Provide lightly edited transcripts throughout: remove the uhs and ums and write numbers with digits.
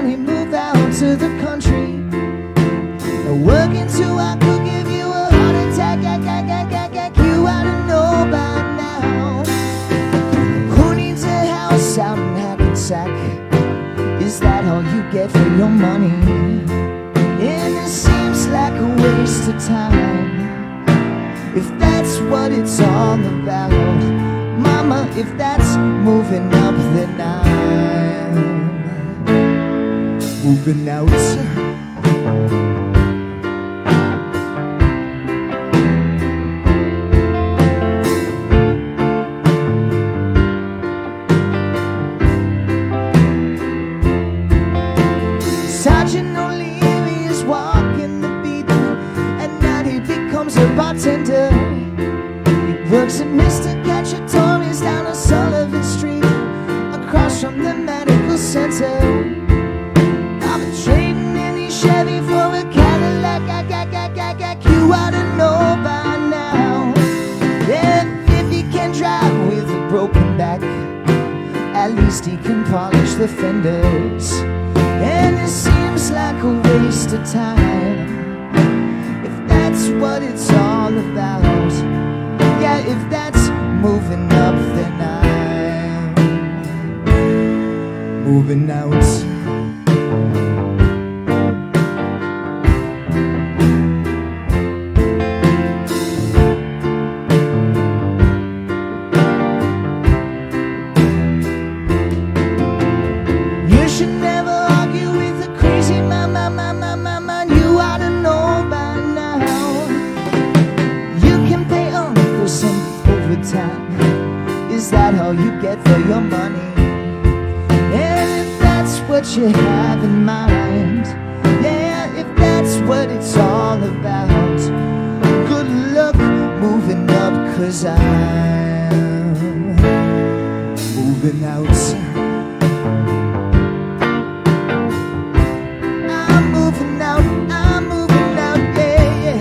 and he moved out to the country. Working so I could give you a heart attack. You ought to know by now. Who needs a house out in Hackensack? Is that all you get for your money? And it seems like a waste of time, if that's what it's all about. Mama, if that's moving up, then I'm moving out. Bartender, he works at Mr. Cacciatore's down on Sullivan Street, across from the medical center. I've been trading any Chevy for a Cadillac. You ought to know by now. And if he can drive with a broken back, at least he can polish the fenders. And it seems like a waste of time, that's what it's all about. Yeah, if that's moving up, then I'm moving out. You should never argue with a crazy man. You ought to know by now. Overtime, is that all you get for your money? And if that's what you have in mind, yeah, if that's what it's all about, good luck moving up, 'cause I'm moving out. I'm moving out, I'm moving out, yeah, yeah.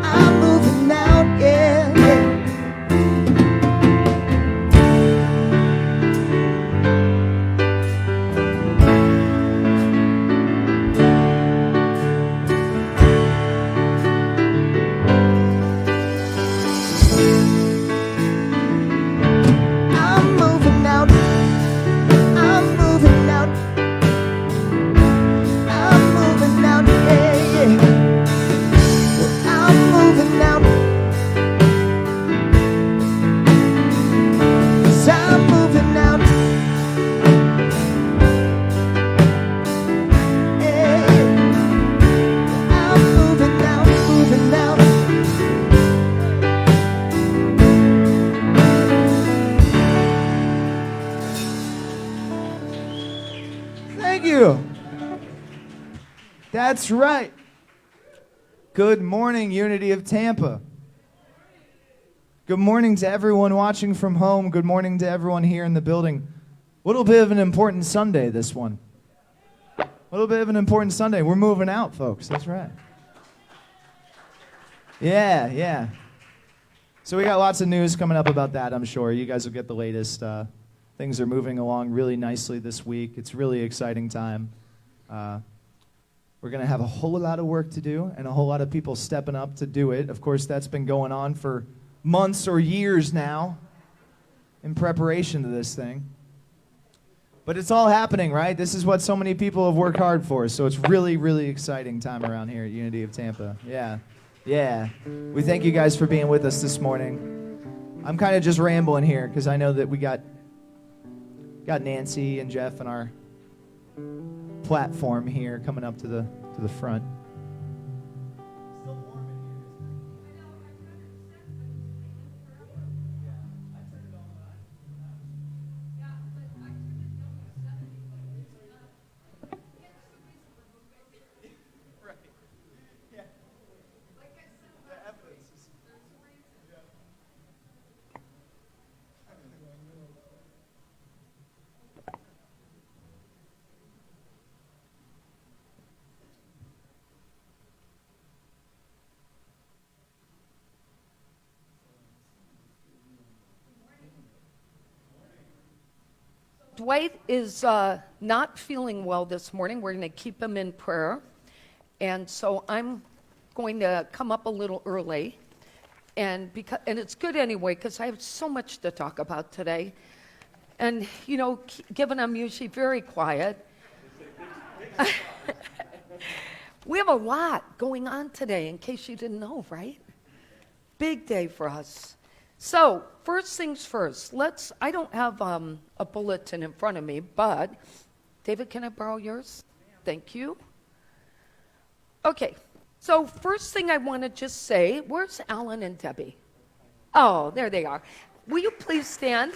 I'm moving out, yeah, yeah. I'm moving out, I'm moving out, I'm moving out, yeah, yeah. I'm moving out, 'cause I'm moving out, yeah, I'm moving out, moving out. Thank you. That's right. Good morning, Unity of Tampa. Good morning to everyone watching from home. Good morning to everyone here in the building. A little bit of an important Sunday, this one. A little bit of an important Sunday. We're moving out, folks. That's right. Yeah, yeah. So we got lots of news coming up about that, I'm sure. You guys will get the latest. Things are moving along really nicely this week. It's a really exciting time. We're going to have a whole lot of work to do and a whole lot of people stepping up to do it. Of course, that's been going on for months or years now in preparation to this thing. But it's all happening, right? This is what so many people have worked hard for, so it's really, really exciting time around here at Unity of Tampa. Yeah, yeah. We thank you guys for being with us this morning. I'm kind of just rambling here because I know that we got Nancy and Jeff and our platform here coming up to the front. Dwight is not feeling well this morning. We're going to keep him in prayer. And so I'm going to come up a little early. And it's good anyway, because I have so much to talk about today. And, given I'm usually very quiet, we have a lot going on today, in case you didn't know, right? Big day for us. So, first things first, I don't have a bulletin in front of me, but, David, can I borrow yours? Thank you. Okay, so first thing I want to just say, where's Alan and Debbie? Oh, there they are. Will you please stand?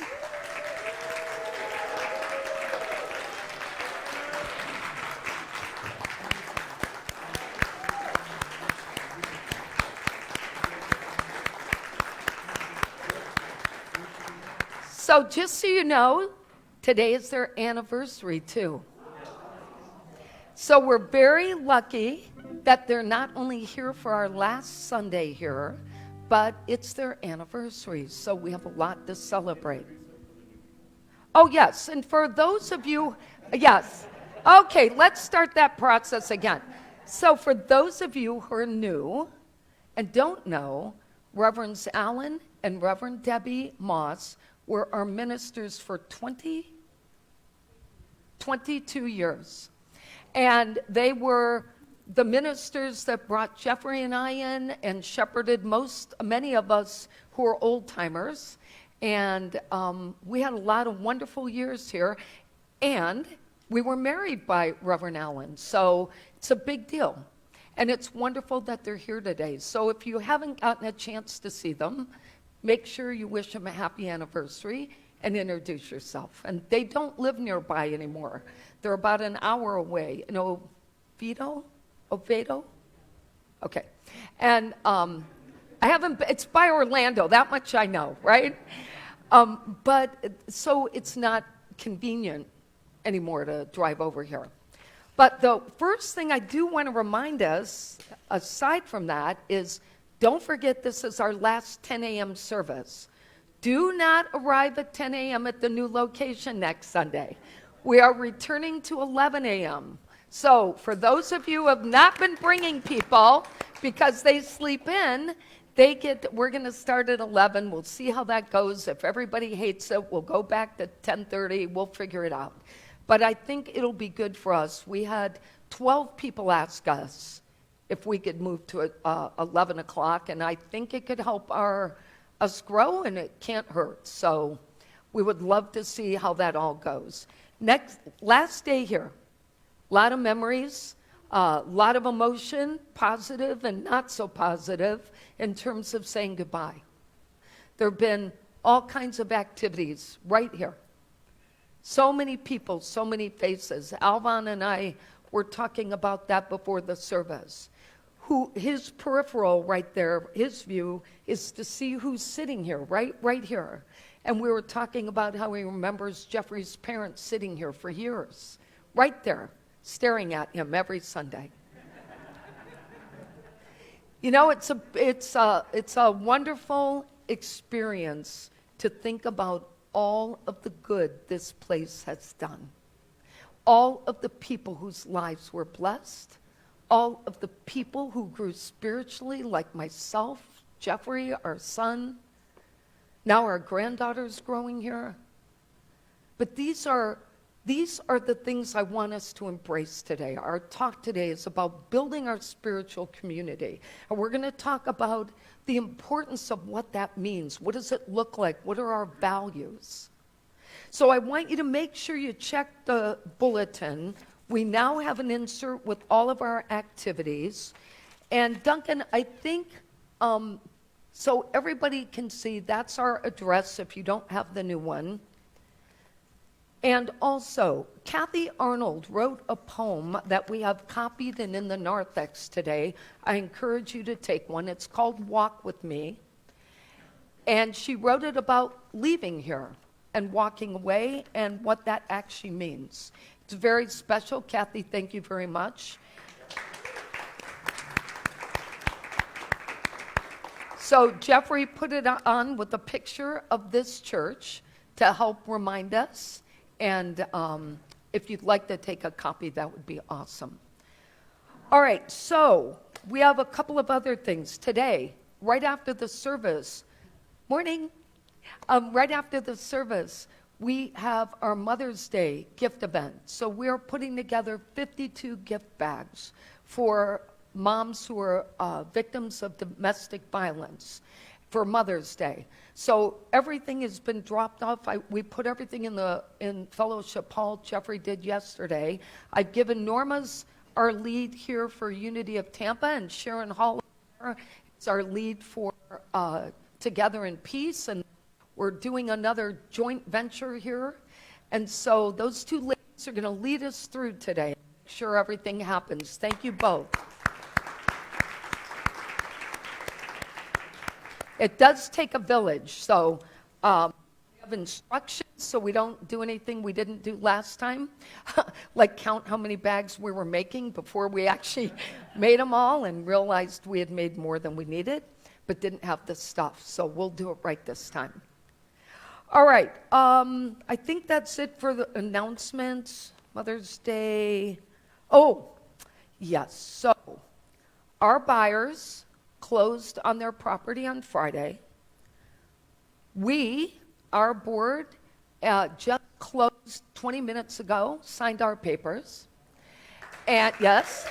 So just so you know, today is their anniversary too. So we're very lucky that they're not only here for our last Sunday here, but it's their anniversary. So we have a lot to celebrate. Oh yes, and for those of you, yes. Okay, let's start that process again. So for those of you who are new and don't know, Reverends Alan and Reverend Debbie Moss were our ministers for 22 years. And they were the ministers that brought Jeffrey and I in and shepherded many of us who are old-timers. And we had a lot of wonderful years here. And we were married by Reverend Allen. So it's a big deal. And it's wonderful that they're here today. So if you haven't gotten a chance to see them, make sure you wish them a happy anniversary and introduce yourself. And they don't live nearby anymore. They're about an hour away in Oviedo? Okay. And it's by Orlando, that much I know, right? But so it's not convenient anymore to drive over here. But the first thing I do want to remind us, aside from that, is don't forget this is our last 10 a.m. service. Do not arrive at 10 a.m. at the new location next Sunday. We are returning to 11 a.m. So for those of you who have not been bringing people because they sleep in, we're going to start at 11. We'll see how that goes. If everybody hates it, we'll go back to 10:30. We'll figure it out. But I think it'll be good for us. We had 12 people ask us if we could move to 11 o'clock, and I think it could help us grow, and it can't hurt. So we would love to see how that all goes. Last day here, a lot of memories, a lot of emotion, positive and not so positive, in terms of saying goodbye. There have been all kinds of activities right here. So many people, so many faces. Alvan and I were talking about that before the service. His peripheral right there, his view, is to see who's sitting here, right here. And we were talking about how he remembers Jeffrey's parents sitting here for years, right there, staring at him every Sunday. It's a wonderful experience to think about all of the good this place has done. All of the people whose lives were blessed, all of the people who grew spiritually, like myself, Jeffrey, our son. Now our granddaughter's growing here. But these are the things I want us to embrace today. Our talk today is about building our spiritual community. And we're going to talk about the importance of what that means. What does it look like? What are our values? So I want you to make sure you check the bulletin. We now have an insert with all of our activities. And Duncan, I think, so everybody can see, that's our address if you don't have the new one. And also, Kathy Arnold wrote a poem that we have copied and in the narthex today. I encourage you to take one. It's called Walk With Me. And she wrote it about leaving here and walking away and what that actually means. It's very special. Kathy, thank you very much. So Jeffrey put it on with a picture of this church to help remind us. And if you'd like to take a copy, that would be awesome. All right, so we have a couple of other things today. Right after the service, morning, right after the service, we have our Mother's Day gift event. So we're putting together 52 gift bags for moms who are victims of domestic violence for Mother's Day. So everything has been dropped off. We put everything in Fellowship Hall. Jeffrey did yesterday. I've given Norma's our lead here for Unity of Tampa, and Sharon Hall is our lead for Together in Peace, and we're doing another joint venture here. And so those two ladies are going to lead us through today. Make sure everything happens. Thank you both. It does take a village, so we have instructions so we don't do anything we didn't do last time, like count how many bags we were making before we actually made them all and realized we had made more than we needed, but didn't have the stuff, so we'll do it right this time. All right, I think that's it for the announcements. Mother's Day. Oh, yes, so our buyers closed on their property on Friday. We, our board, just closed 20 minutes ago, signed our papers. And yes.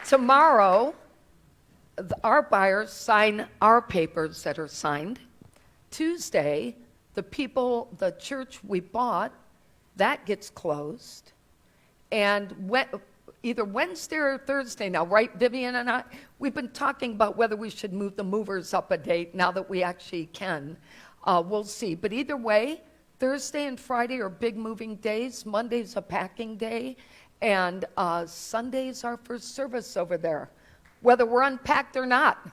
Tomorrow, our buyers sign our papers that are signed. Tuesday, the church we bought, that gets closed. And either Wednesday or Thursday now, right, Vivian and I? We've been talking about whether we should move the movers up a date now that we actually can. We'll see. But either way, Thursday and Friday are big moving days. Monday's a packing day. And Sunday's our first service over there, whether we're unpacked or not.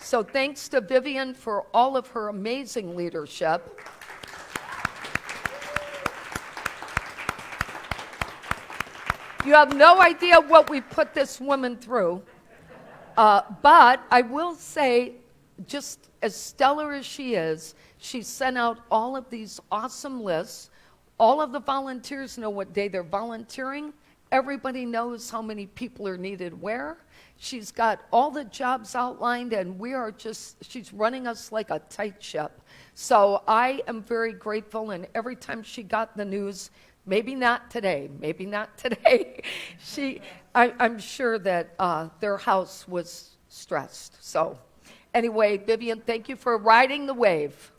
So thanks to Vivian for all of her amazing leadership. You have no idea what we put this woman through. But I will say, just as stellar as she is, she sent out all of these awesome lists. All of the volunteers know what day they're volunteering. Everybody knows how many people are needed where. She's got all the jobs outlined, and she's running us like a tight ship. So I am very grateful, and every time she got the news, maybe not today, I'm sure that their house was stressed. So anyway, Vivian, thank you for riding the wave.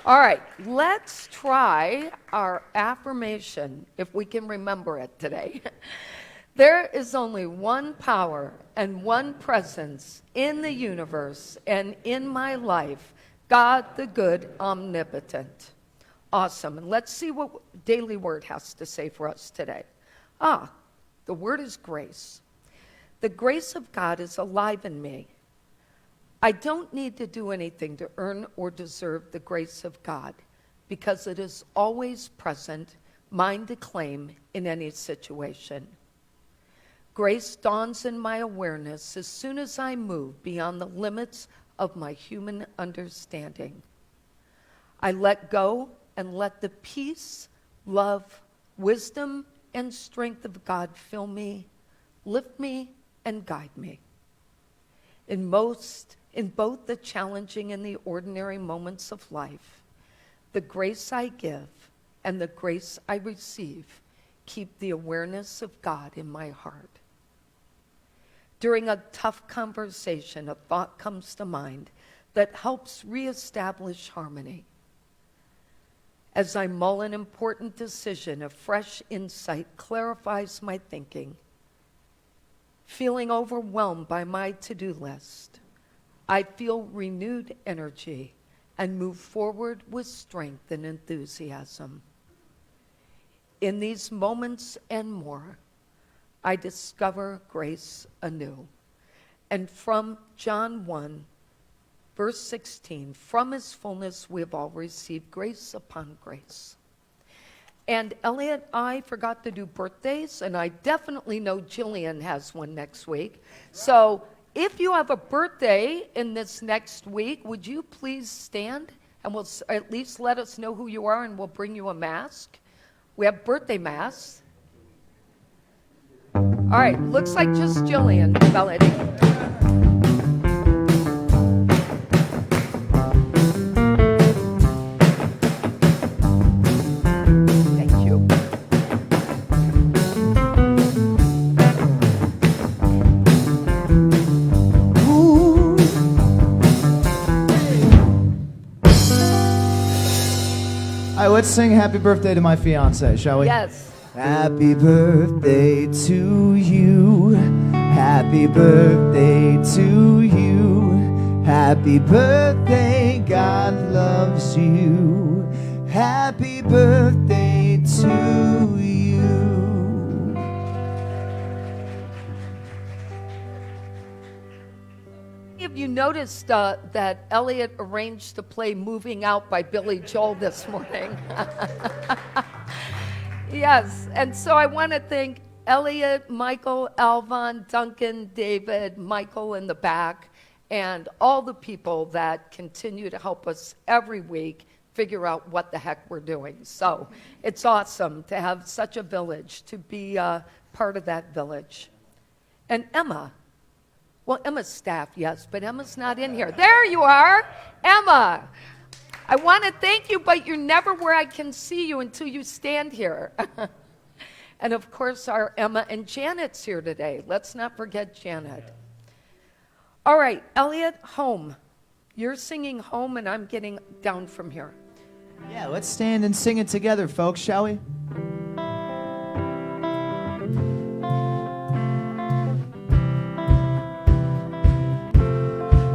All right, let's try our affirmation, if we can remember it today. There is only one power and one presence in the universe and in my life, God the good, omnipotent. Awesome. And let's see what Daily Word has to say for us today. The word is grace. The grace of God is alive in me. I don't need to do anything to earn or deserve the grace of God because it is always present, mine to claim in any situation. Grace dawns in my awareness as soon as I move beyond the limits of my human understanding. I let go and let the peace, love, wisdom, and strength of God fill me, lift me, and guide me. In both the challenging and the ordinary moments of life, the grace I give and the grace I receive keep the awareness of God in my heart. During a tough conversation, a thought comes to mind that helps reestablish harmony. As I mull an important decision, a fresh insight clarifies my thinking. Feeling overwhelmed by my to-do list, I feel renewed energy and move forward with strength and enthusiasm. In these moments and more, I discover grace anew. And from John 1, Verse 16, from his fullness we have all received grace upon grace. And Elliot, I forgot to do birthdays, and I definitely know Jillian has one next week. So if you have a birthday in this next week, would you please stand and we'll at least let us know who you are, and we'll bring you a mask. We have birthday masks. All right, looks like just Jillian, Melody. Let's sing happy birthday to my fiance, shall we? Yes. Happy birthday to you. Happy birthday to you. Happy birthday, God loves you. Happy birthday to you. Have you noticed that Elliot arranged to play Moving Out by Billy Joel this morning? Yes, and so I want to thank Elliot, Michael, Alvon, Duncan, David, Michael in the back, and all the people that continue to help us every week figure out what the heck we're doing. So it's awesome to have such a village, to be part of that village. And Emma. Well, Emma's staff, yes, but Emma's not in here. There you are, Emma. I want to thank you, but you're never where I can see you until you stand here. And of course, our Emma and Janet's here today. Let's not forget Janet. All right, Elliot, Home. You're singing Home, and I'm getting down from here. Yeah, let's stand and sing it together, folks, shall we?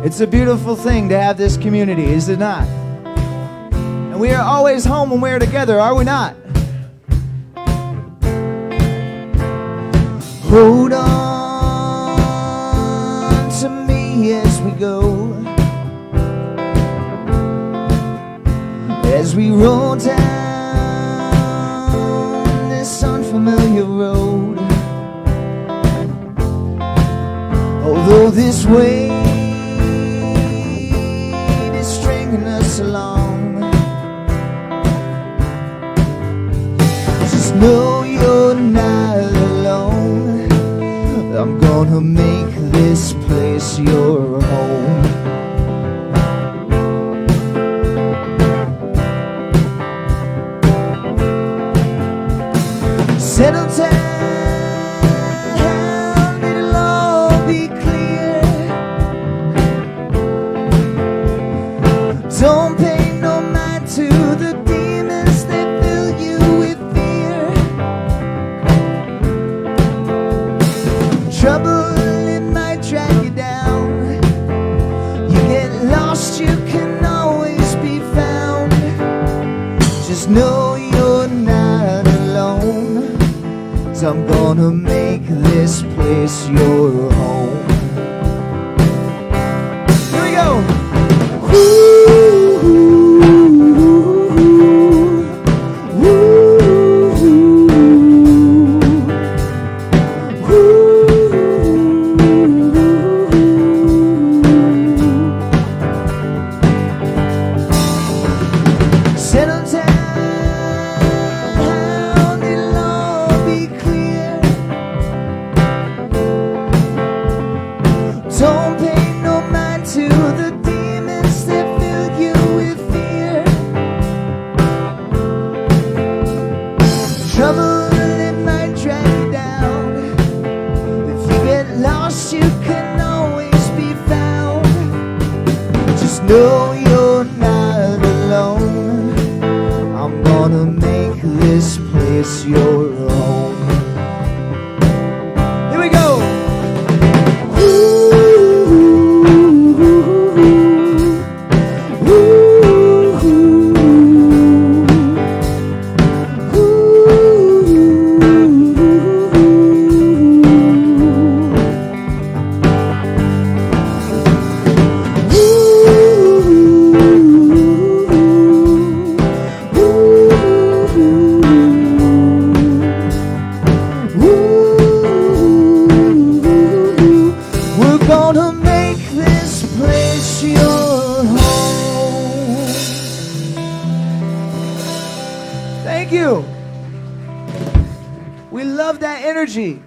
It's a beautiful thing to have this community, is it not? And we are always home when we're together, are we not? Hold on to me as we go, as we roll down this unfamiliar road. Although this way us along, just know you're not alone. I'm gonna make this place your home. Settle down, it'll all be clear. Don't pay no mind to the demons that fill you with fear. Trouble, it might drag you down. You get lost, you can always be found. Just know you're not alone, 'cause I'm gonna make this place your home. Here we go. No, you're not alone. I'm gonna make this place your home. Here we go. Ooh. Thank you. We love that energy.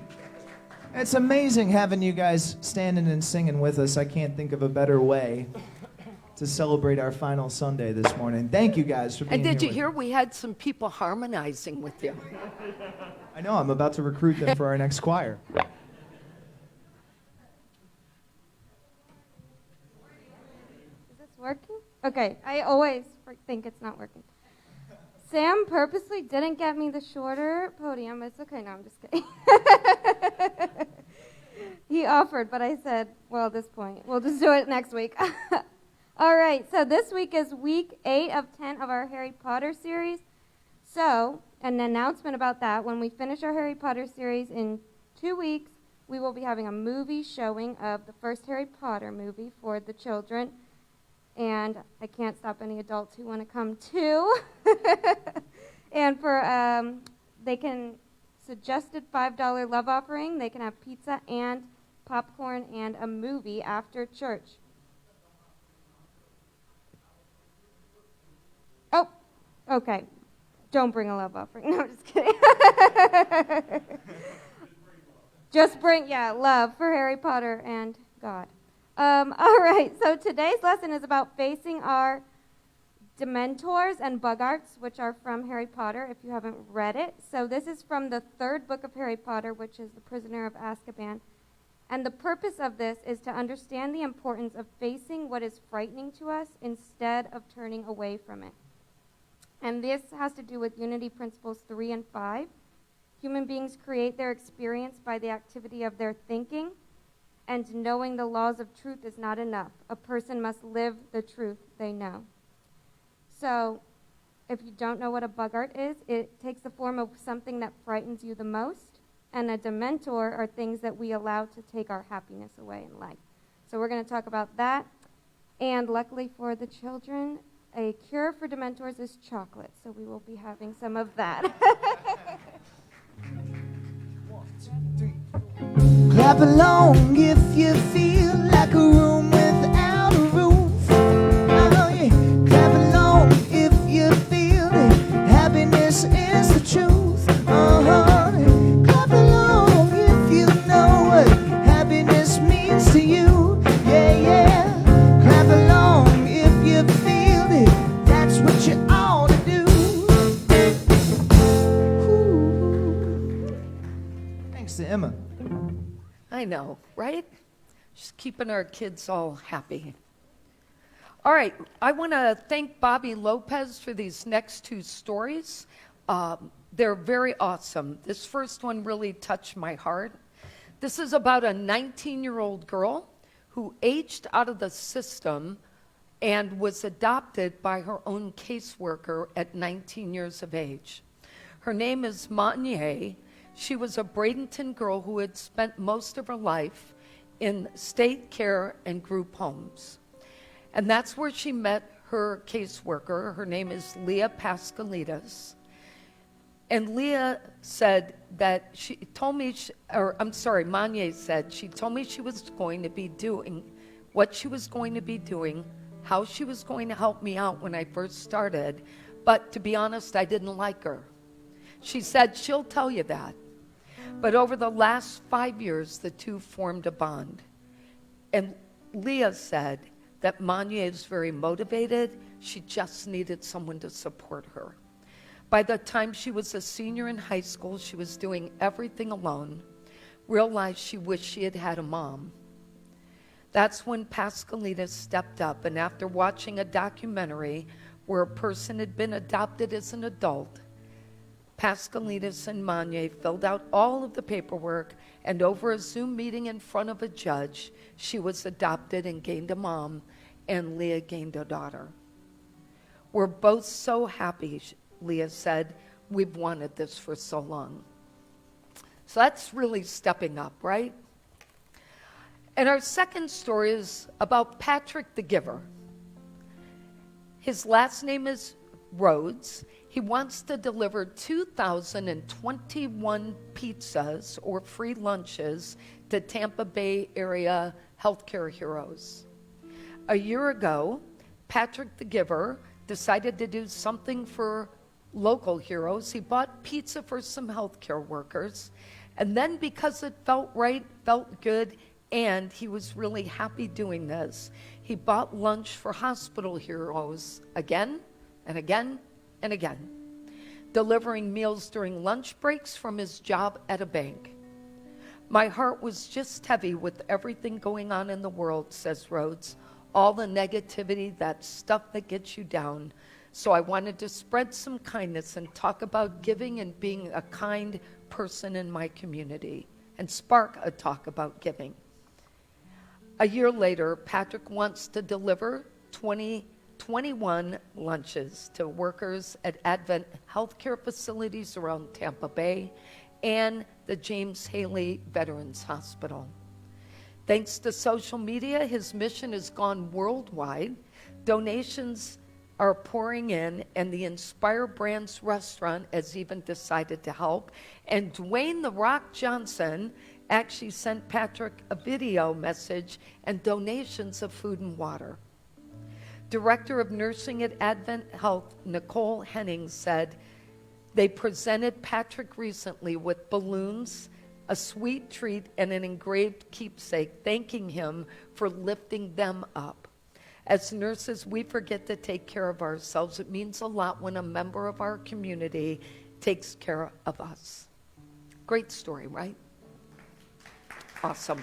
It's amazing having you guys standing and singing with us. I can't think of a better way to celebrate our final Sunday this morning. Thank you guys for being And here. did you with hear me. we had some people harmonizing with you? I know, I'm about to recruit them for our next choir. Is this working? Okay, I always think it's not working. Sam purposely didn't get me the shorter podium. It's okay, no, I'm just kidding. He offered, but I said, well, at this point, we'll just do it next week. All right, so this week is week 8 of 10 of our Harry Potter series. So, an announcement about that, when we finish our Harry Potter series in 2 weeks, we will be having a movie showing of the first Harry Potter movie for the children. And I can't stop any adults who want to come too. And for, they can, suggested $5 love offering, they can have pizza and popcorn and a movie after church. Oh, okay. Don't bring a love offering. No, I'm just kidding. Just bring, love for Harry Potter and God. All right, so today's lesson is about facing our Dementors and Boggarts, which are from Harry Potter, if you haven't read it. So this is from the 3rd book of Harry Potter, which is The Prisoner of Azkaban. And the purpose of this is to understand the importance of facing what is frightening to us instead of turning away from it. And this has to do with Unity Principles 3 and 5. Human beings create their experience by the activity of their thinking, and knowing the laws of truth is not enough. A person must live the truth they know. So, if you don't know what a Boggart is, it takes the form of something that frightens you the most, and a Dementor are things that we allow to take our happiness away in life. So we're going to talk about that. And luckily for the children, a cure for Dementors is chocolate, so we will be having some of that. 1, 2, 3. Clap along if you feel like a room without a roof. Oh, yeah. Clap along if you feel it. Happiness is the truth. Clap along if you know what happiness means to you. Yeah, yeah. Clap along if you feel it. That's what you ought to do. Ooh. Thanks to Emma. I know, right? Just keeping our kids all happy. All right, I want to thank Bobby Lopez for these next 2 stories. They're very awesome. This first one really touched my heart. This is about a 19-year-old girl who aged out of the system and was adopted by her own caseworker at 19 years of age. Her name is Monye. She was a Bradenton girl who had spent most of her life in state care and group homes. And that's where she met her caseworker. Her name is Leah Pascalitas. And Leah said that she told me, Monye said, she told me she was going to be doing what she was going to be doing, how she was going to help me out when I first started. But to be honest, I didn't like her. She said she'll tell you that. But over the last 5 years, the two formed a bond. And Leah said that Monye is very motivated. She just needed someone to support her. By the time she was a senior in high school, she was doing everything alone, realized she wished she had had a mom. That's when Pascalitas stepped up, and after watching a documentary where a person had been adopted as an adult, Pascalitas and Monye filled out all of the paperwork, and over a Zoom meeting in front of a judge, she was adopted and gained a mom, and Leah gained a daughter. We're both so happy, Leah said. We've wanted this for so long. So that's really stepping up, right? And our second story is about Patrick the Giver. His last name is Rhodes. He wants to deliver 2,021 pizzas or free lunches to Tampa Bay area healthcare heroes. A year ago, Patrick the Giver decided to do something for local heroes. He bought pizza for some healthcare workers. And then because it felt right, felt good, and he was really happy doing this, he bought lunch for hospital heroes again and again and again, delivering meals during lunch breaks from his job at a bank. My heart was just heavy with everything going on in the world, says Rhodes, all the negativity, that stuff that gets you down. So I wanted to spread some kindness and talk about giving and being a kind person in my community and spark a talk about giving. A year later, Patrick wants to deliver 21 lunches to workers at Advent healthcare facilities around Tampa Bay and the James Haley Veterans Hospital. Thanks to social media, his mission has gone worldwide. Donations are pouring in, and the Inspire Brands restaurant has even decided to help. And Dwayne "The Rock" Johnson actually sent Patrick a video message and donations of food and water. Director of Nursing at Advent Health, Nicole Henning, said they presented Patrick recently with balloons, a sweet treat, and an engraved keepsake, thanking him for lifting them up. As nurses, we forget to take care of ourselves. It means a lot when a member of our community takes care of us. Great story, right? Awesome.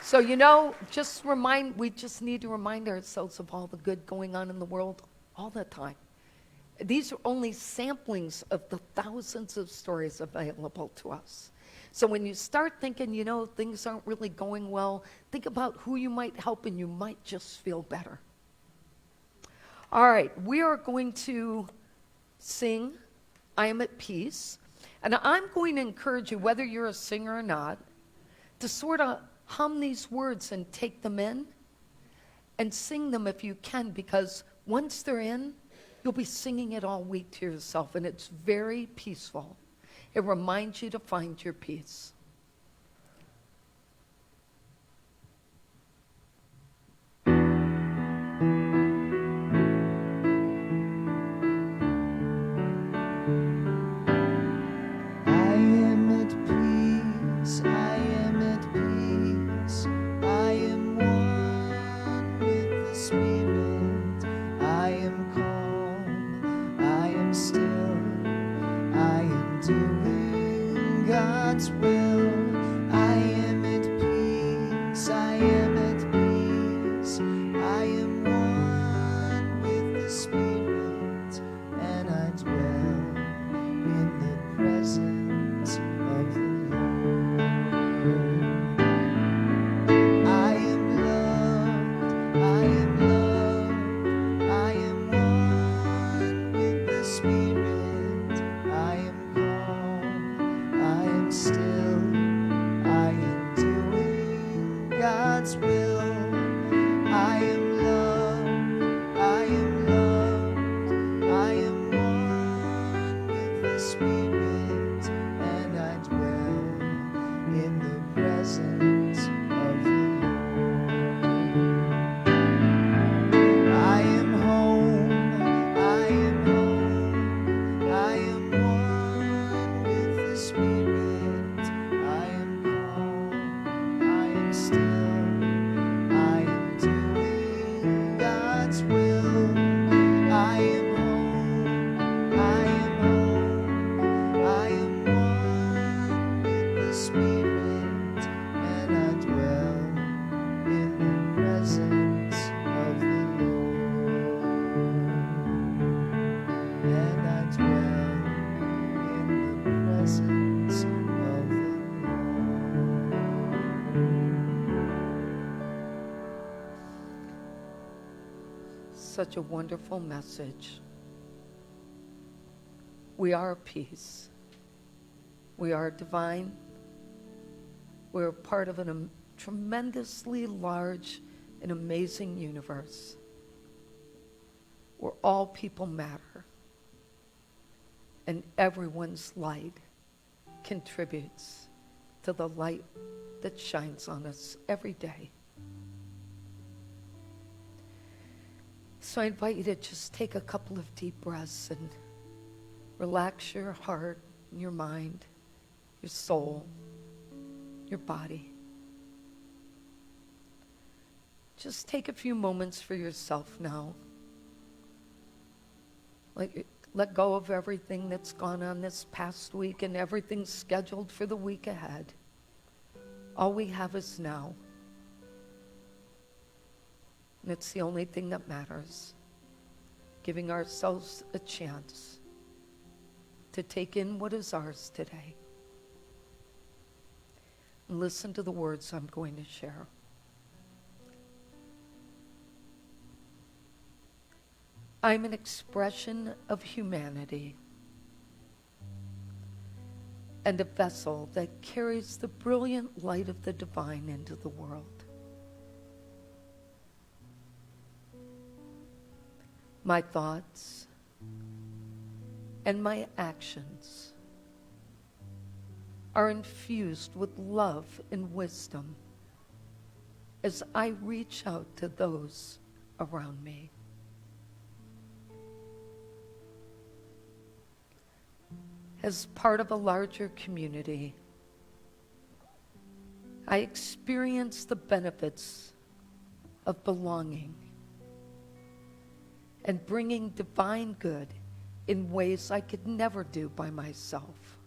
So, we just need to remind ourselves of all the good going on in the world all the time. These are only samplings of the thousands of stories available to us. So when you start thinking, things aren't really going well, think about who you might help and you might just feel better. All right, we are going to sing I Am at Peace. And I'm going to encourage you, whether you're a singer or not, to sort of hum these words and take them in and sing them if you can, because once they're in, you'll be singing it all week to yourself, and it's very peaceful. It reminds you to find your peace. God's will. I am at peace, I am at peace. I am one with the Spirit, and I dwell in the presence of the Lord. I am loved, I am loved, I am one with the Spirit. I am calm, I am still, I am doing God's will. I am loved, I am loved, I am one with the Spirit, and I dwell in the presence of the Lord. I am home, I am home, I am one with the Spirit. I am calm, I am still, I am doing God's will. I am home, I am home, I am one with the Spirit, and I dwell in the presence of the Lord. And I dwell in the presence of the Lord. Such a wonderful message. We are peace. We are divine. We're part of a tremendously large and amazing universe where all people matter and everyone's light contributes to the light that shines on us every day. So I invite you to just take a couple of deep breaths and Relax your heart, your mind, your soul, your body. Just take a few moments for yourself now. Let go of everything that's gone on this past week and everything scheduled for the week ahead. All we have is now. And it's the only thing that matters. Giving ourselves a chance to take in what is ours today. And listen to the words I'm going to share. I'm an expression of humanity and a vessel that carries the brilliant light of the divine into the world. My thoughts and my actions are infused with love and wisdom as I reach out to those around me. As part of a larger community, I experience the benefits of belonging and bringing divine good in ways I could never do by myself.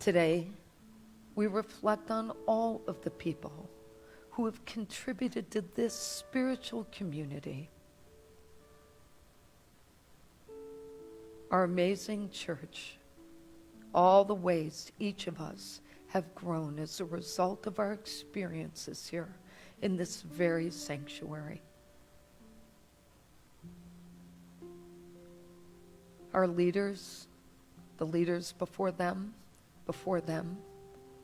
Today, we reflect on all of the people who have contributed to this spiritual community. Our amazing church, all the ways each of us have grown as a result of our experiences here in this very sanctuary. Our leaders, the leaders before them,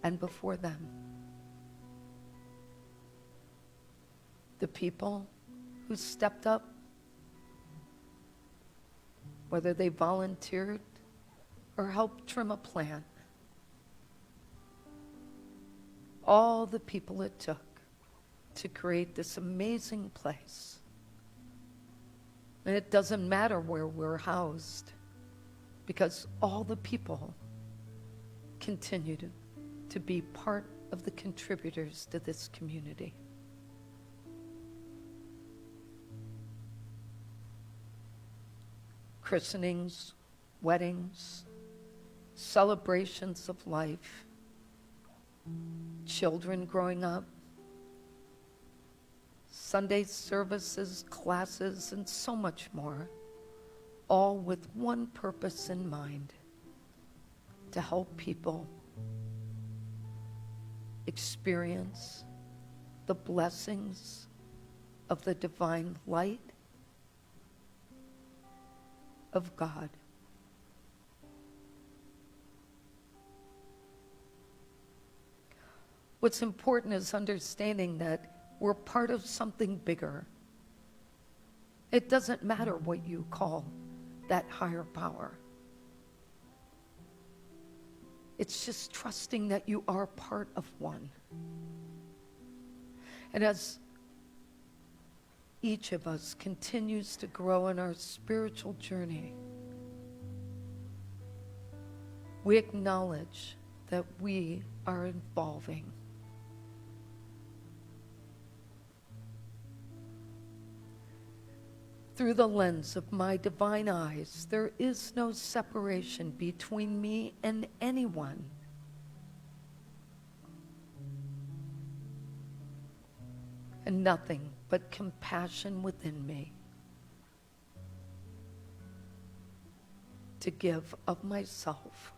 and before them. The people who stepped up, whether they volunteered or helped trim a plant. All the people it took to create this amazing place. And it doesn't matter where we're housed, because all the people continue to be part of the contributors to this community. Christenings, weddings, celebrations of life, children growing up, Sunday services, classes, and so much more, all with one purpose in mind: to help people experience the blessings of the divine light of God. What's important is understanding that we're part of something bigger. It doesn't matter what you call that higher power. It's just trusting that you are part of one. And as each of us continues to grow in our spiritual journey, we acknowledge that we are evolving. Through the lens of my divine eyes, there is no separation between me and anyone. And nothing but compassion within me to give of myself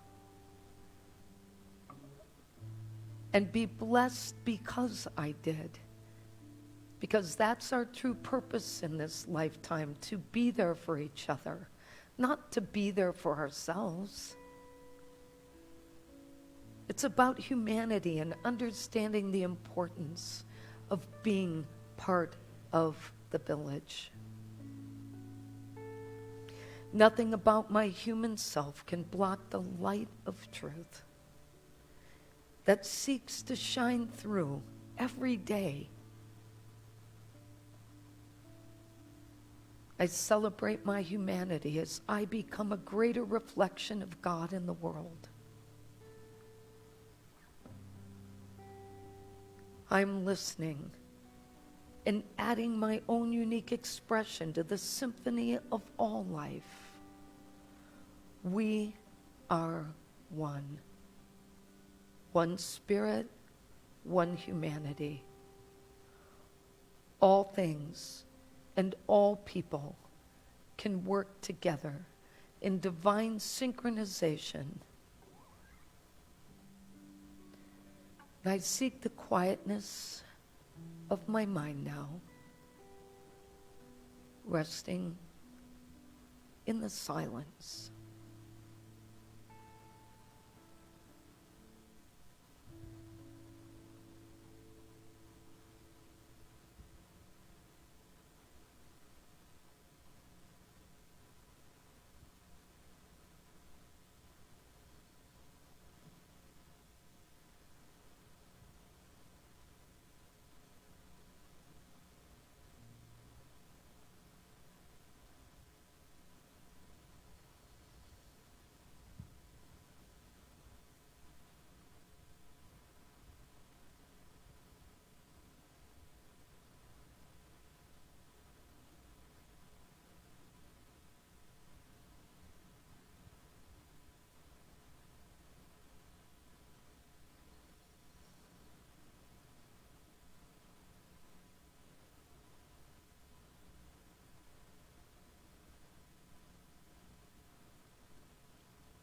and be blessed because I did. Because that's our true purpose in this lifetime, to be there for each other, not to be there for ourselves. It's about humanity and understanding the importance of being part of the village. Nothing about my human self can block the light of truth that seeks to shine through every day I celebrate my humanity as I become a greater reflection of God in the world. I'm listening and adding my own unique expression to the symphony of all life. We are one. One spirit, one humanity. All things and all people can work together in divine synchronization. And I seek the quietness of my mind now, resting in the silence.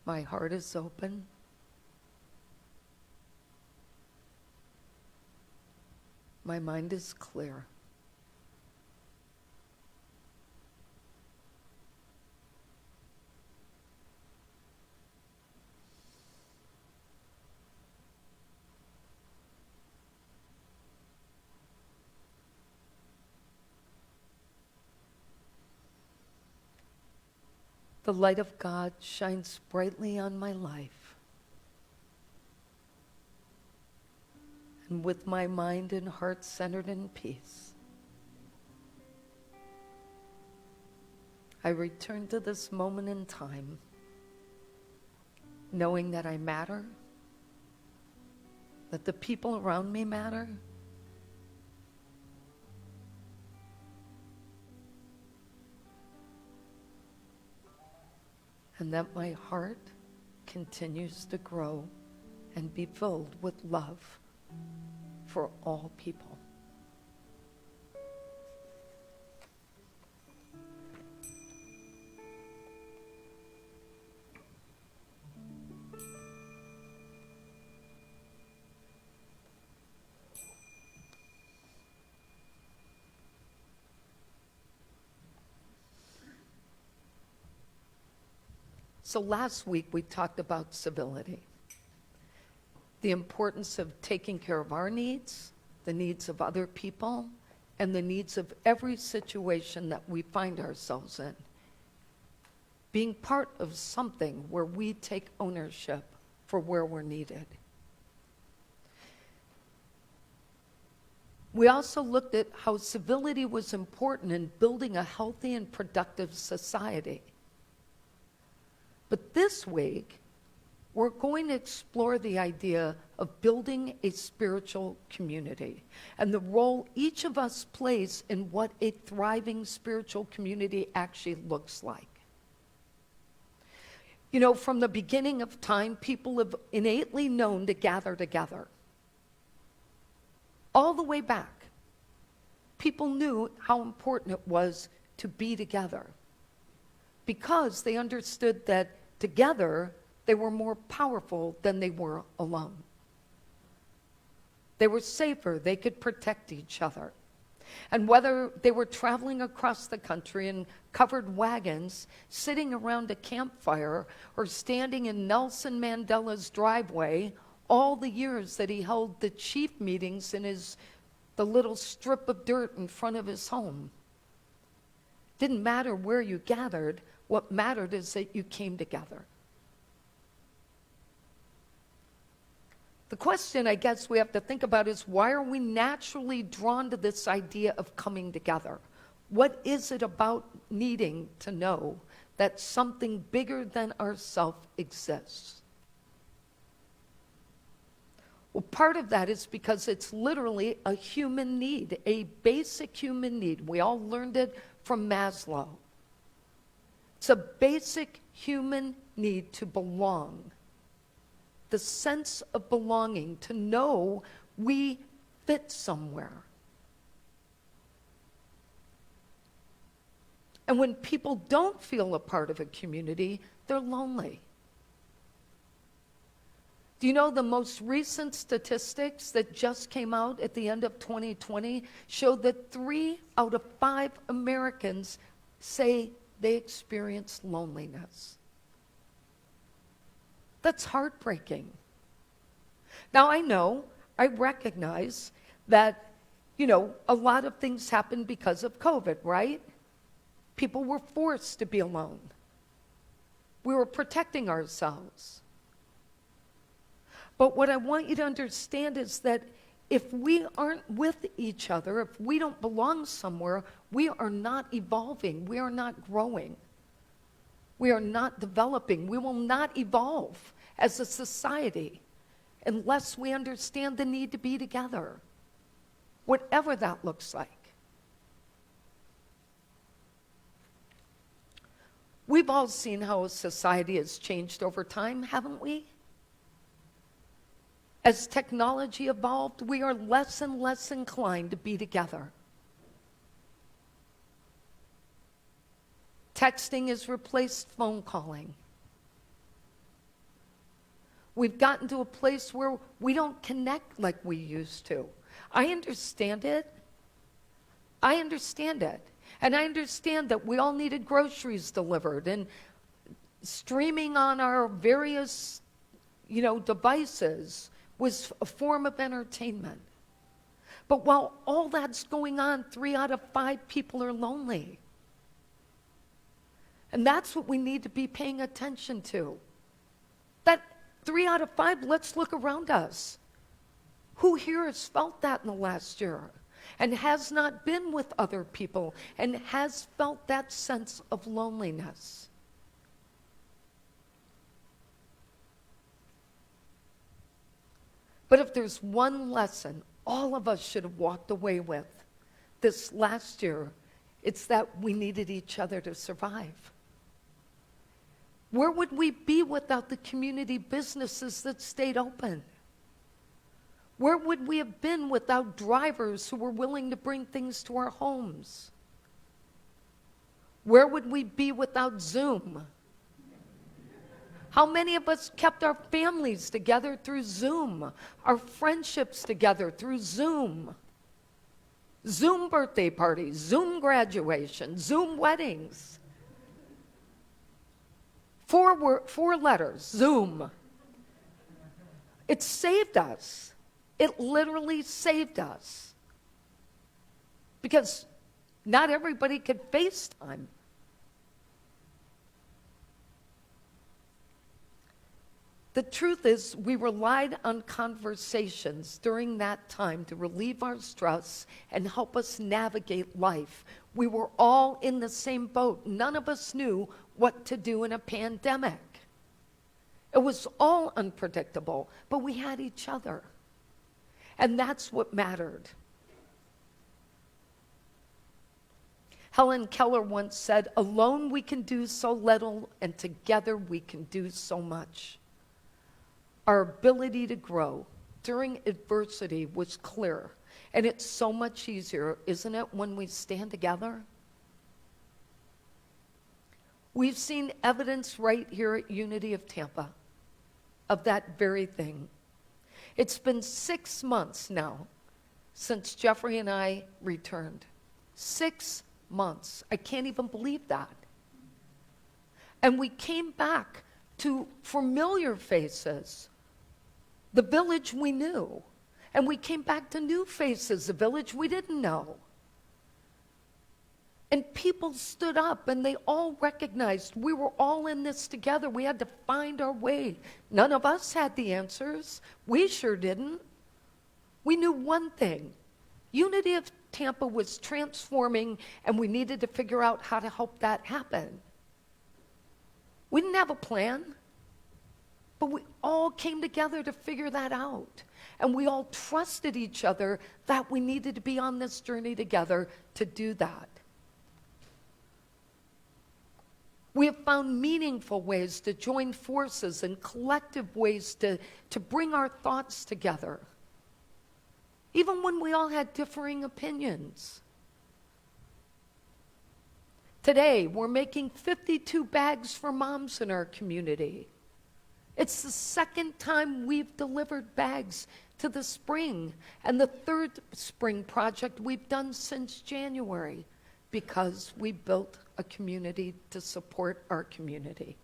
My heart is open. My mind is clear. The light of God shines brightly on my life. And with my mind and heart centered in peace, I return to this moment in time, knowing that I matter, that the people around me matter, and that my heart continues to grow and be filled with love for all people. So last week we talked about civility, the importance of taking care of our needs, the needs of other people, and the needs of every situation that we find ourselves in. Being part of something where we take ownership for where we're needed. We also looked at how civility was important in building a healthy and productive society. But this week, we're going to explore the idea of building a spiritual community and the role each of us plays in what a thriving spiritual community actually looks like. You know, from the beginning of time, people have innately known to gather together. All the way back, people knew how important it was to be together because they understood that together, they were more powerful than they were alone. They were safer, they could protect each other. And whether they were traveling across the country in covered wagons, sitting around a campfire, or standing in Nelson Mandela's driveway, all the years that he held the chief meetings in the little strip of dirt in front of his home. Didn't matter where you gathered. What mattered is that you came together. The question I guess we have to think about is, why are we naturally drawn to this idea of coming together? What is it about needing to know that something bigger than ourselves exists? Well, part of that is because it's literally a human need, a basic human need. We all learned it from Maslow. It's a basic human need to belong. The sense of belonging, to know we fit somewhere. And when people don't feel a part of a community, they're lonely. Do you know the most recent statistics that just came out at the end of 2020 show that 3 out of 5 Americans say they experience loneliness? That's heartbreaking. Now, I recognize that, a lot of things happened because of COVID, right? People were forced to be alone. We were protecting ourselves. But what I want you to understand is that if we aren't with each other, if we don't belong somewhere, we are not evolving. We are not growing. We are not developing. We will not evolve as a society unless we understand the need to be together, whatever that looks like. We've all seen how society has changed over time, haven't we? As technology evolved, we are less and less inclined to be together. Texting has replaced phone calling. We've gotten to a place where we don't connect like we used to. I understand it. And I understand that we all needed groceries delivered and streaming on our various, devices was a form of entertainment. But while all that's going on, 3 out of 5 people are lonely. And that's what we need to be paying attention to. That 3 out of 5, let's look around us. Who here has felt that in the last year and has not been with other people and has felt that sense of loneliness? But if there's one lesson all of us should have walked away with this last year, it's that we needed each other to survive. Where would we be without the community businesses that stayed open? Where would we have been without drivers who were willing to bring things to our homes? Where would we be without Zoom? How many of us kept our families together through Zoom, our friendships together through Zoom? Zoom birthday parties, Zoom graduation, Zoom weddings. 4 letters, Zoom. It saved us. It literally saved us. Because not everybody could FaceTime. The truth is, we relied on conversations during that time to relieve our stress and help us navigate life. We were all in the same boat. None of us knew what to do in a pandemic. It was all unpredictable, but we had each other. And that's what mattered. Helen Keller once said, "Alone we can do so little, and together we can do so much." Our ability to grow during adversity was clear. And it's so much easier, isn't it, when we stand together? We've seen evidence right here at Unity of Tampa of that very thing. It's been 6 months now since Jeffrey and I returned. 6 months. I can't even believe that. And we came back to familiar faces, the village we knew. And we came back to new faces, the village we didn't know. And people stood up and they all recognized we were all in this together. We had to find our way. None of us had the answers. We sure didn't. We knew one thing. Unity of Tampa was transforming, and we needed to figure out how to help that happen. We didn't have a plan, but we all came together to figure that out. And we all trusted each other that we needed to be on this journey together to do that. We have found meaningful ways to join forces and collective ways to bring our thoughts together, even when we all had differing opinions. Today, we're making 52 bags for moms in our community. It's the second time we've delivered bags to the spring, and the third spring project we've done since January, because we built a community to support our community.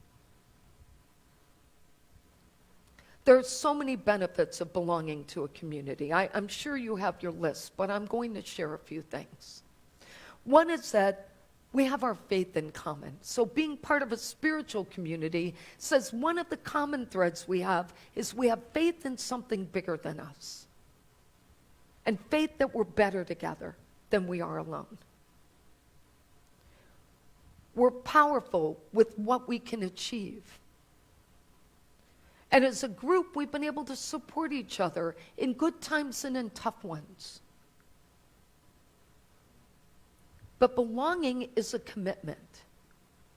There are so many benefits of belonging to a community. I'm sure you have your list, but I'm going to share a few things. One is that we have our faith in common. So being part of a spiritual community says one of the common threads we have is we have faith in something bigger than us, and faith that we're better together than we are alone. We're powerful with what we can achieve. And as a group, we've been able to support each other in good times and in tough ones. But belonging is a commitment.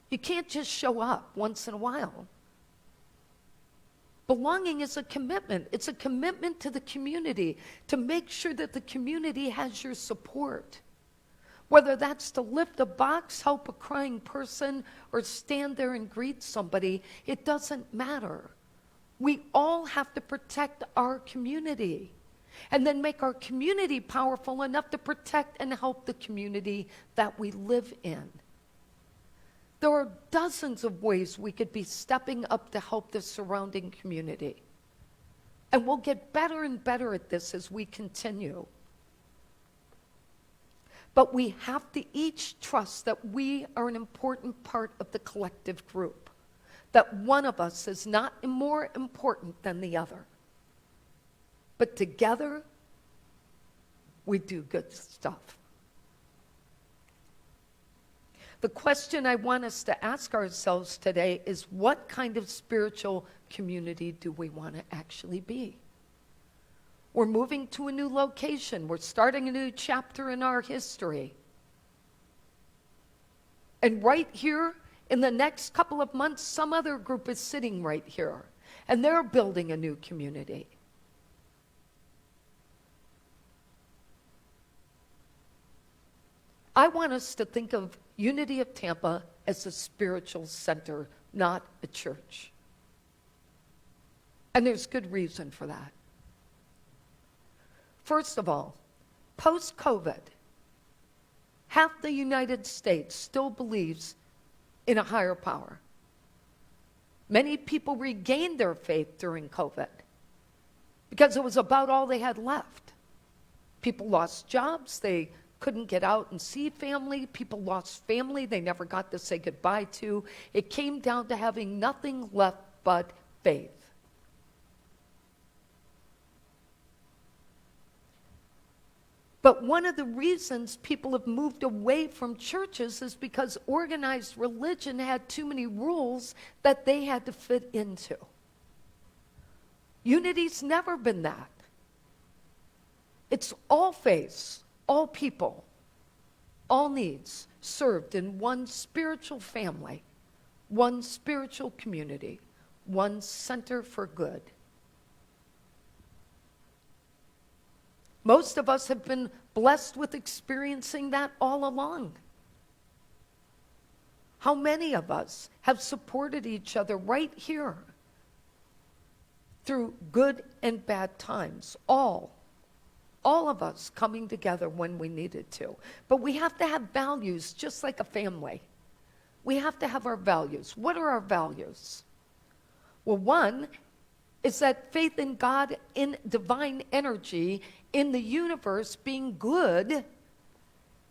You can't just show up once in a while. Belonging is a commitment. It's a commitment to the community, to make sure that the community has your support. Whether that's to lift a box, help a crying person, or stand there and greet somebody, it doesn't matter. We all have to protect our community, and then make our community powerful enough to protect and help the community that we live in. There are dozens of ways we could be stepping up to help the surrounding community. And we'll get better and better at this as we continue. But we have to each trust that we are an important part of the collective group, that one of us is not more important than the other. But together, we do good stuff. The question I want us to ask ourselves today is, what kind of spiritual community do we want to actually be? We're moving to a new location. We're starting a new chapter in our history. And right here, in the next couple of months, some other group is sitting right here, and they're building a new community. I want us to think of Unity of Tampa as a spiritual center, not a church. And there's good reason for that. First of all, post-COVID, half the United States still believes in a higher power. Many people regained their faith during COVID because it was about all they had left. People lost jobs, they couldn't get out and see family. People lost family they never got to say goodbye to. It came down to having nothing left but faith. But one of the reasons people have moved away from churches is because organized religion had too many rules that they had to fit into. Unity's never been that. It's all faiths, all people, all needs served in one spiritual family, one spiritual community, one center for good. Most of us have been blessed with experiencing that all along. How many of us have supported each other right here through good and bad times? All of us coming together when we needed to. But we have to have values, just like a family. We have to have our values. What are our values? Well, one is that faith in God, in divine energy, in the universe being good,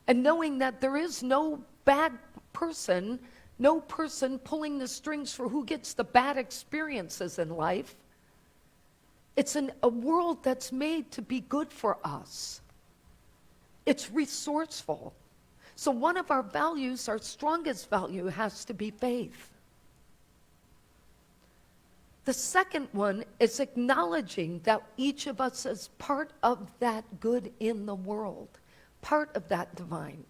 and knowing that there is no bad person, no person pulling the strings for who gets the bad experiences in life. It's a world that's made to be good for us. It's resourceful. So one of our values, our strongest value, has to be faith. The second one is acknowledging that each of us is part of that good in the world, part of that divine.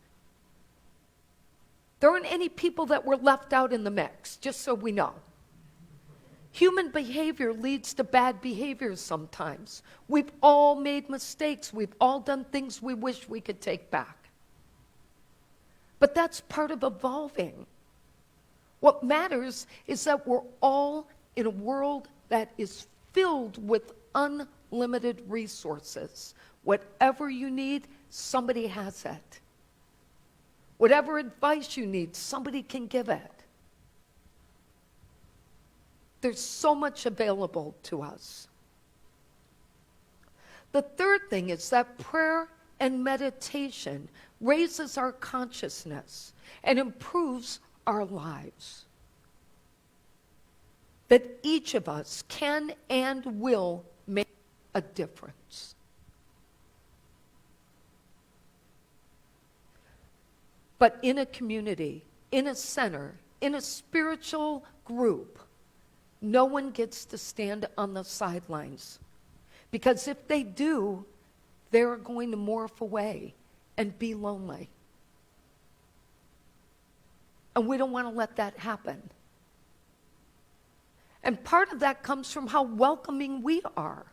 There aren't any people that were left out in the mix, just so we know. Human behavior leads to bad behavior sometimes. We've all made mistakes. We've all done things we wish we could take back. But that's part of evolving. What matters is that we're all in a world that is filled with unlimited resources. Whatever you need, somebody has it. Whatever advice you need, somebody can give it. There's so much available to us. The third thing is that prayer and meditation raises our consciousness and improves our lives. That each of us can and will make a difference. But in a community, in a center, in a spiritual group, no one gets to stand on the sidelines. Because if they do, they're going to morph away and be lonely. And we don't want to let that happen. And part of that comes from how welcoming we are.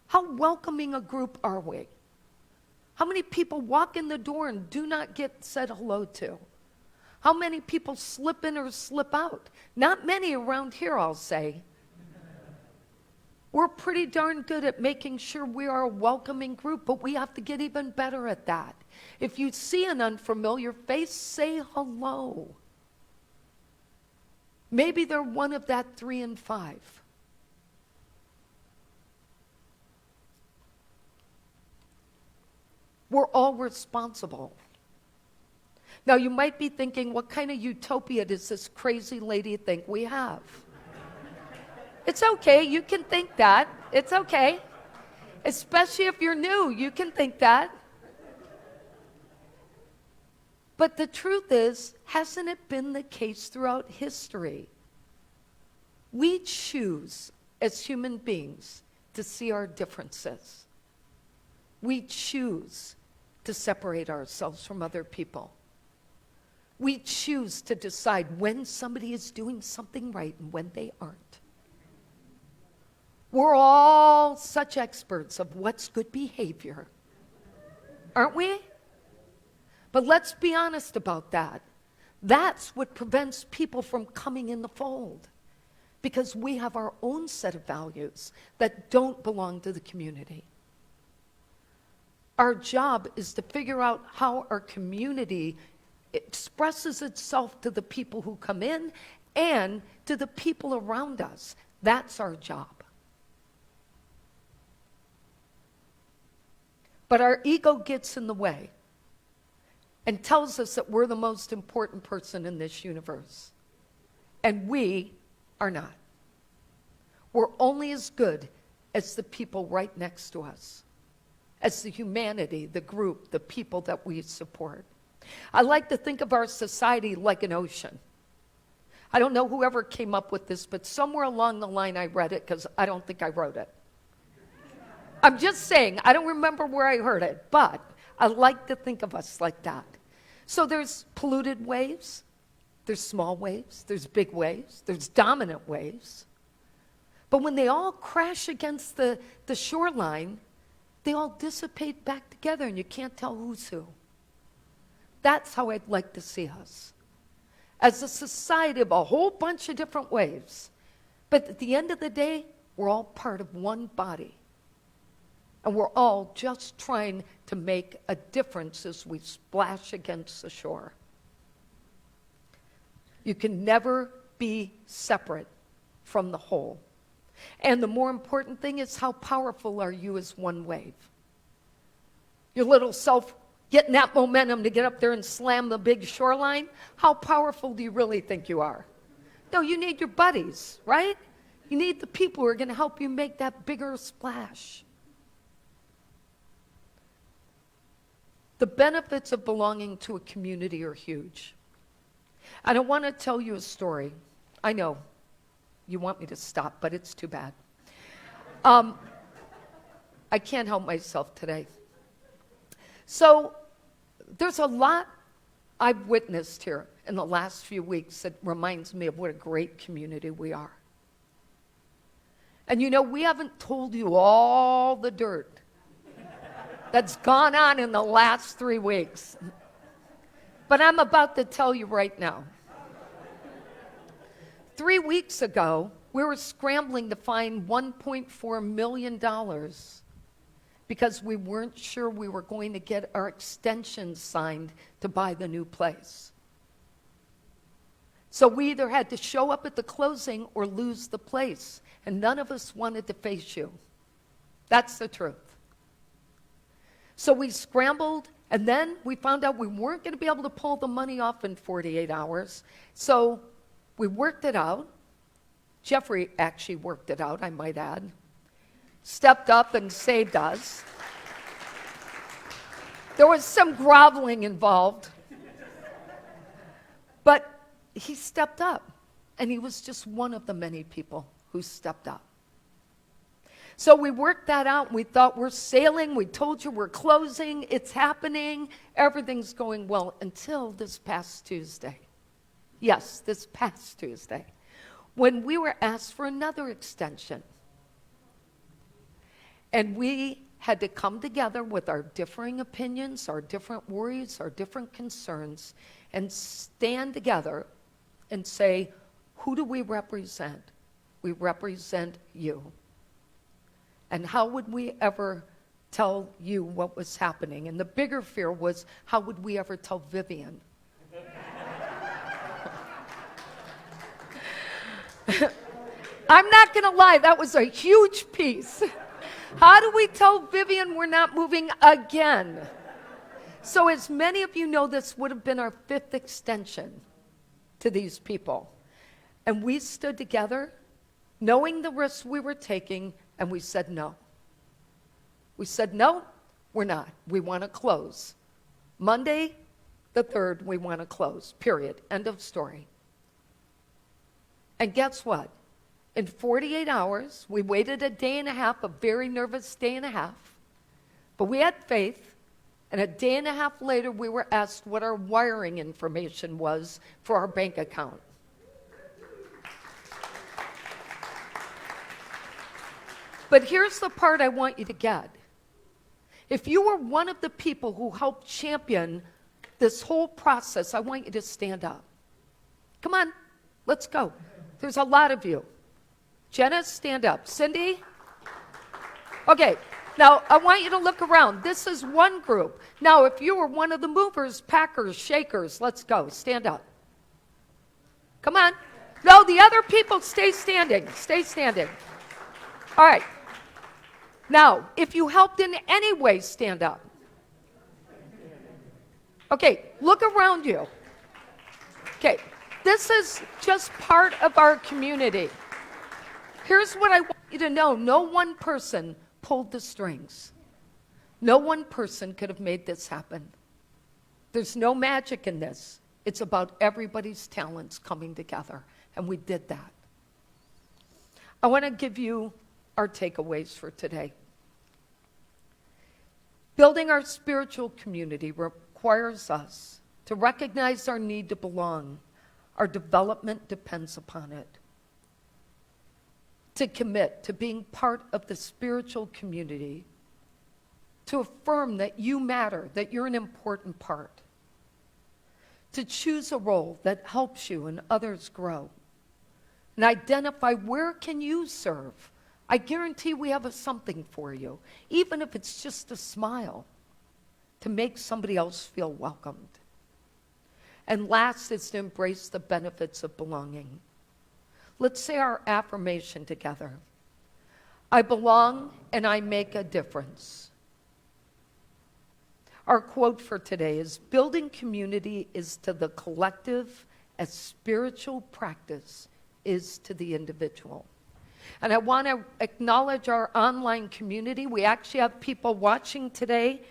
How welcoming a group are we? How many people walk in the door and do not get said hello to? How many people slip in or slip out? Not many around here, I'll say. We're pretty darn good at making sure we are a welcoming group, but we have to get even better at that. If you see an unfamiliar face, say hello. Maybe they're one of that 3 and 5. We're all responsible. Now, you might be thinking, what kind of utopia does this crazy lady think we have? It's okay, you can think that. It's okay. Especially if you're new, you can think that. But the truth is, hasn't it been the case throughout history? We choose, as human beings, to see our differences. We choose to separate ourselves from other people. We choose to decide when somebody is doing something right and when they aren't. We're all such experts of what's good behavior, aren't we? But let's be honest about that. That's what prevents people from coming in the fold, because we have our own set of values that don't belong to the community. Our job is to figure out how our community expresses itself to the people who come in and to the people around us. That's our job. But our ego gets in the way and tells us that we're the most important person in this universe. And we are not. We're only as good as the people right next to us, as the humanity, the group, the people that we support. I like to think of our society like an ocean. I don't know whoever came up with this, but somewhere along the line I read it, because I don't think I wrote it. I'm just saying, I don't remember where I heard it, but I like to think of us like that. So there's polluted waves, there's small waves, there's big waves, there's dominant waves. But when they all crash against the shoreline, they all dissipate back together and you can't tell who's who. That's how I'd like to see us. As a society of a whole bunch of different waves. But at the end of the day, we're all part of one body. And we're all just trying to make a difference as we splash against the shore. You can never be separate from the whole. And the more important thing is, how powerful are you as one wave? Your little self getting that momentum to get up there and slam the big shoreline, how powerful do you really think you are? No, you need your buddies, right? You need the people who are going to help you make that bigger splash. The benefits of belonging to a community are huge. And I want to tell you a story. I know you want me to stop, but it's too bad. I can't help myself today. So there's a lot I've witnessed here in the last few weeks that reminds me of what a great community we are. And you know, we haven't told you all the dirt that's gone on in the last 3 weeks. But I'm about to tell you right now. 3 weeks ago, we were scrambling to find $1.4 million because we weren't sure we were going to get our extensions signed to buy the new place. So we either had to show up at the closing or lose the place, and none of us wanted to face you. That's the truth. So we scrambled, and then we found out we weren't going to be able to pull the money off in 48 hours. So we worked it out. Jeffrey actually worked it out, I might add. Stepped up and saved us. There was some groveling involved. But he stepped up, and he was just one of the many people who stepped up. So we worked that out. We thought we're sailing. We told you we're closing. It's happening. Everything's going well until this past Tuesday. Yes, this past Tuesday, when we were asked for another extension. And we had to come together with our differing opinions, our different worries, our different concerns, and stand together and say, who do we represent? We represent you. And how would we ever tell you what was happening? And the bigger fear was, how would we ever tell Vivian? I'm not going to lie, that was a huge piece. How do we tell Vivian we're not moving again? So as many of you know, this would have been our 5th extension to these people. And we stood together, knowing the risks we were taking, and we said no. We said, no, we're not. We want to close. Monday, the 3rd, we want to close, period. End of story. And guess what? In 48 hours, we waited a day and a half, a very nervous day and a half, but we had faith, and a day and a half later, we were asked what our wiring information was for our bank account. But here's the part I want you to get. If you were one of the people who helped champion this whole process, I want you to stand up. Come on, let's go. There's a lot of you. Jenna, stand up. Cindy? Okay, now I want you to look around. This is one group. Now, if you were one of the movers, packers, shakers, let's go. Stand up. Come on. No, the other people, stay standing. Stay standing. All right. Now, if you helped in any way, stand up. Okay, look around you. Okay, this is just part of our community. Here's what I want you to know. No one person pulled the strings. No one person could have made this happen. There's no magic in this. It's about everybody's talents coming together, and we did that. I want to give you our takeaways for today. Building our spiritual community requires us to recognize our need to belong. Our development depends upon it. To commit to being part of the spiritual community. To affirm that you matter, that you're an important part. To choose a role that helps you and others grow. And identify where can you serve. I guarantee we have something for you, even if it's just a smile, to make somebody else feel welcomed. And last is to embrace the benefits of belonging. Let's say our affirmation together. I belong and I make a difference. Our quote for today is, building community is to the collective as spiritual practice is to the individual. And I want to acknowledge our online community. We actually have people watching today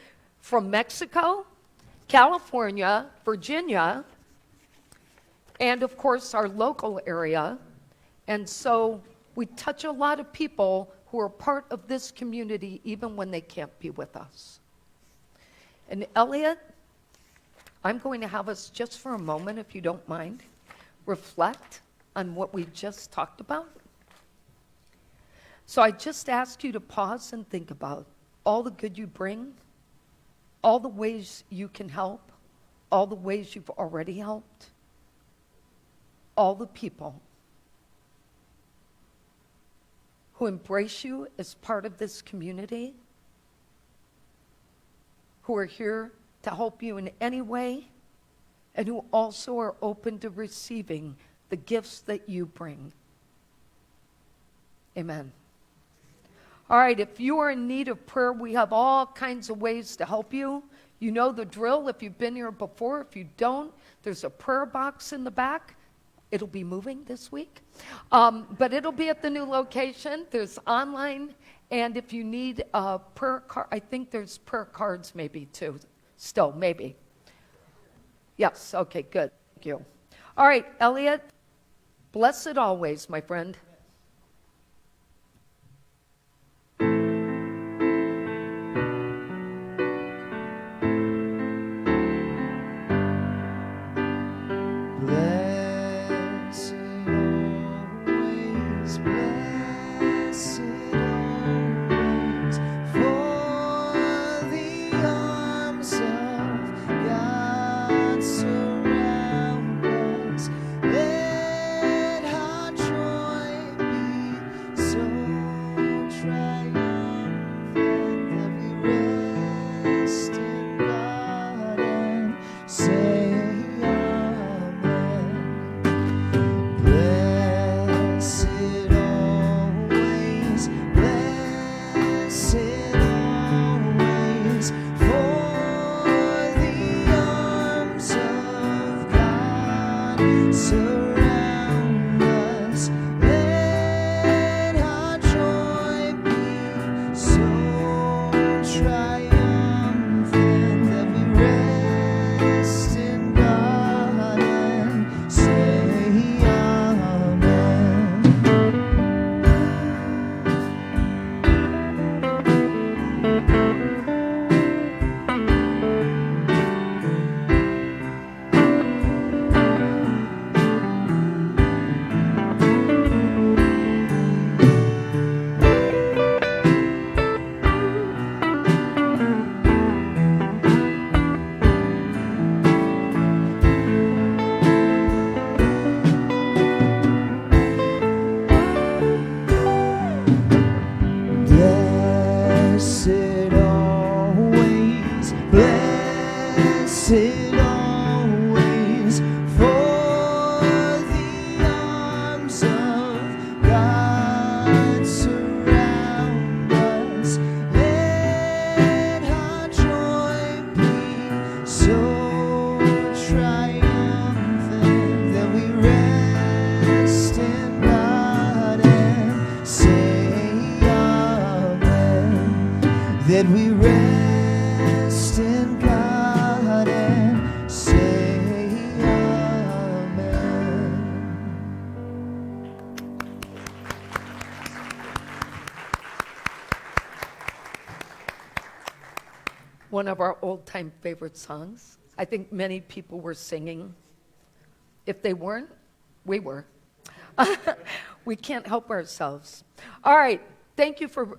from Mexico, California, Virginia, and of course our local area. And so we touch a lot of people who are part of this community even when they can't be with us. And Elliot, I'm going to have us just for a moment, if you don't mind, reflect on what we just talked about. So I just ask you to pause and think about all the good you bring, all the ways you can help, all the ways you've already helped, all the people who embrace you as part of this community, who are here to help you in any way, and who also are open to receiving the gifts that you bring. Amen. All right, if you are in need of prayer, we have all kinds of ways to help you. You know the drill if you've been here before. If you don't, there's a prayer box in the back. It'll be moving this week, but it'll be at the new location. There's online, and if you need a prayer card, I think there's prayer cards maybe too, still, maybe. Yes, okay, good, thank you. All right, Elliot, blessed always, my friend. That we rest in God and say amen. One of our old-time favorite songs. I think many people were singing. If they weren't, we were. We can't help ourselves. All right, thank you for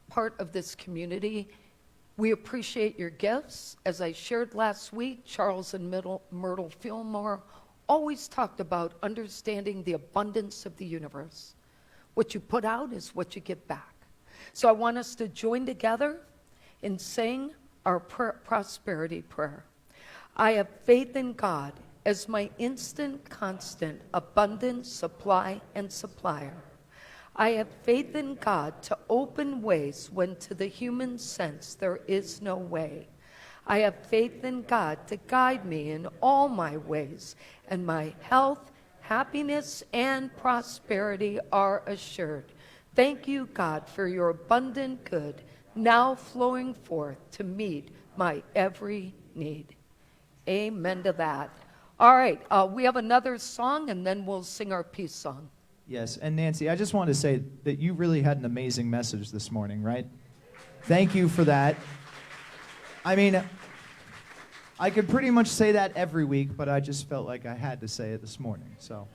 part of this community. We appreciate your gifts. As I shared last week, Charles and Myrtle Fillmore always talked about understanding the abundance of the universe. What you put out is what you get back. So I want us to join together in saying our prosperity prayer. I have faith in God as my instant, constant, abundant supply and supplier. I have faith in God to open ways when to the human sense there is no way. I have faith in God to guide me in all my ways, and my health, happiness, and prosperity are assured. Thank you, God, for your abundant good, now flowing forth to meet my every need. Amen to that. All right, we have another song, and then we'll sing our peace song. Yes, and Nancy, I just want to say that you really had an amazing message this morning, right? Thank you for that. I mean, I could pretty much say that every week, but I just felt like I had to say it this morning. So,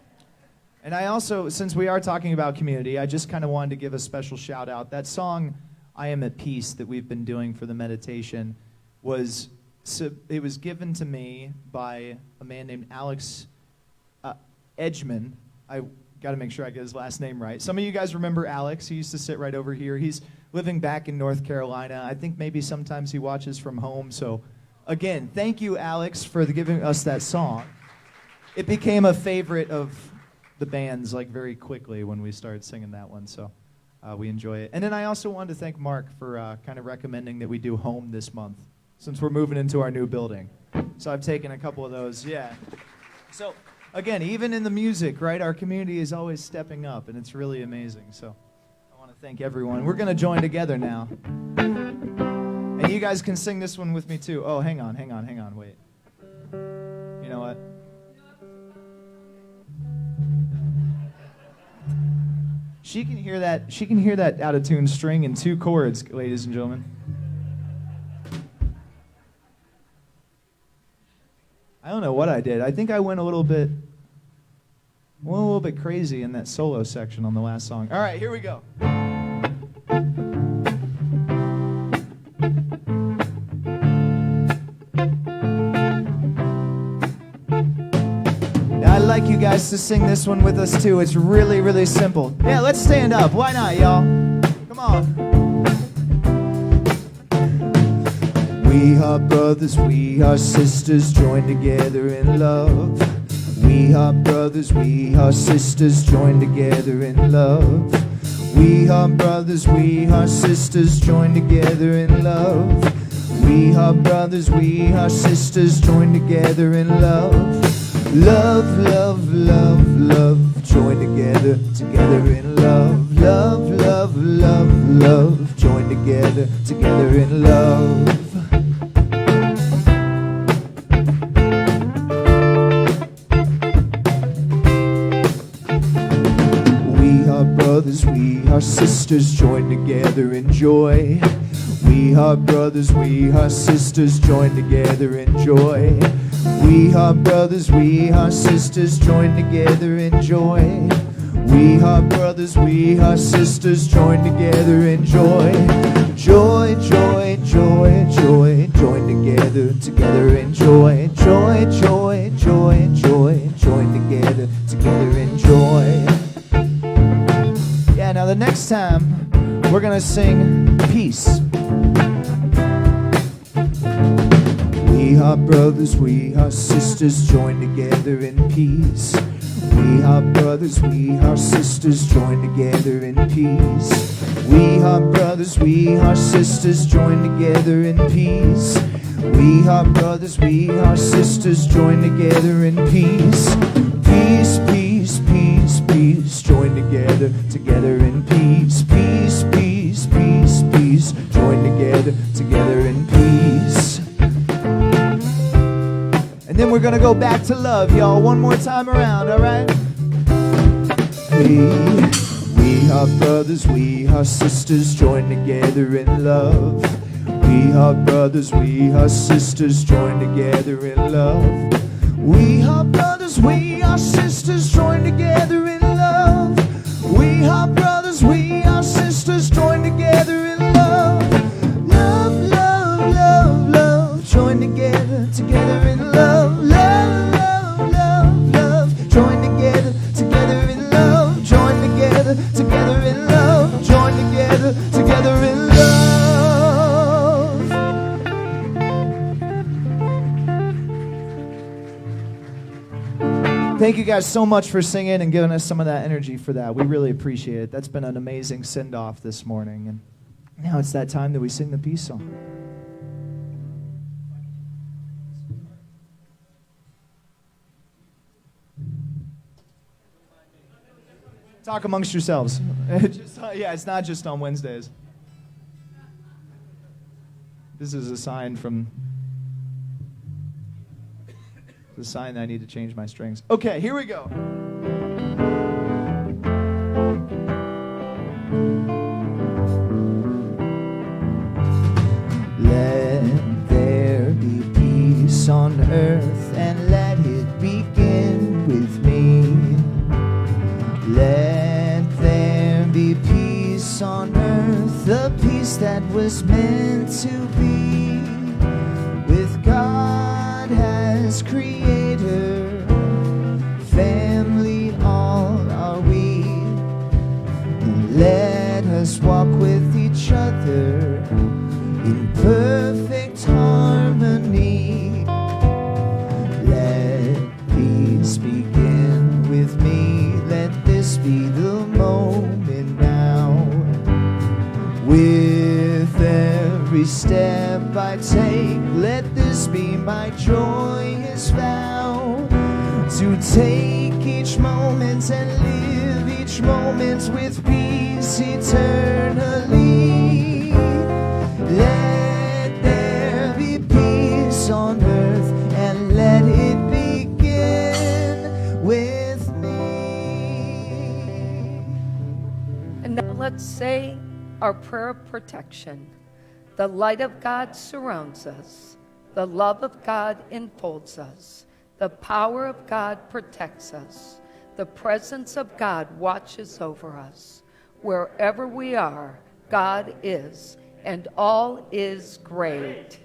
and I also, since we are talking about community, I just kind of wanted to give a special shout out. That song, "I Am at Peace," that we've been doing for the meditation, it was given to me by a man named Alex Edgman. I got to make sure I get his last name right. Some of you guys remember Alex. He used to sit right over here. He's living back in North Carolina. I think maybe sometimes he watches from home. So, again, thank you, Alex, for giving us that song. It became a favorite of the band's like very quickly when we started singing that one. So we enjoy it. And then I also wanted to thank Mark for kind of recommending that we do home this month, since we're moving into our new building. So I've taken a couple of those, yeah. So, again, even in the music, right, our community is always stepping up, and it's really amazing. So I want to thank everyone. We're going to join together now. And you guys can sing this one with me, too. Oh, hang on, wait. You know what? She can hear that out-of-tune string in 2 chords, ladies and gentlemen. I don't know what I did. I think I went a little bit crazy in that solo section on the last song. All right, here we go. Now, I'd like you guys to sing this one with us too. It's really, really simple. Yeah, let's stand up. Why not, y'all? Come on. We are brothers, we are sisters, joined together in love. We are brothers, we are sisters, joined together in love. We are brothers, we are sisters, joined together in love. We are brothers, we are sisters, joined together in love. Love, love, love, love, joined together in love. Love, love, love, love, joined together in love. Brothers, we are sisters, joined together in joy. We are brothers, we are sisters, joined together in joy. We are brothers, we are sisters, joined together in joy. We are brothers, we are sisters, joined together in joy. Joy, joy, joy, joy, joined together in joy. Joy, joy, joy, joy, joined together in joy. Now the next time, we're going to sing peace. We are brothers, we are sisters, joined together in peace. We are brothers, we are sisters, joined together in peace. We are brothers, we are sisters, joined together in peace. We are brothers, we are sisters, joined together in peace. Peace, peace, peace, peace, joined together in peace. Peace, peace, peace, peace, joined together in peace. And then we're gonna go back to love, y'all, one more time around, all right? We are brothers, we are sisters, joined together in love. We are brothers, we are sisters, joined together in love. We are brothers, we are sisters, joined together in love. We are brothers, we are sisters, joined together in love. Love, love, love, love, joined together in love. Love, love, love, love, joined together in love. Joined together in love. Joined together in love. Thank you guys so much for singing and giving us some of that energy for that. We really appreciate it. That's been an amazing send-off this morning. And now it's that time that we sing the peace song. Talk amongst yourselves. It's not just on Wednesdays. This is a sign from It's a sign that I need to change my strings. Okay, here we go. Let there be peace on earth, and let it begin with me. Let there be peace on earth, the peace that was meant to be with God as creator. Family all are we, and let us walk with each other in perfect harmony. Let peace begin with me. Let this be the moment now. With every step I take, let this be my joyous vow, to take each moment and live each moment with peace eternally. Let there be peace on earth, and let it begin with me. And now let's say our prayer of protection. The light of God surrounds us. The love of God enfolds us. The power of God protects us. The presence of God watches over us. Wherever we are, God is, and all is great.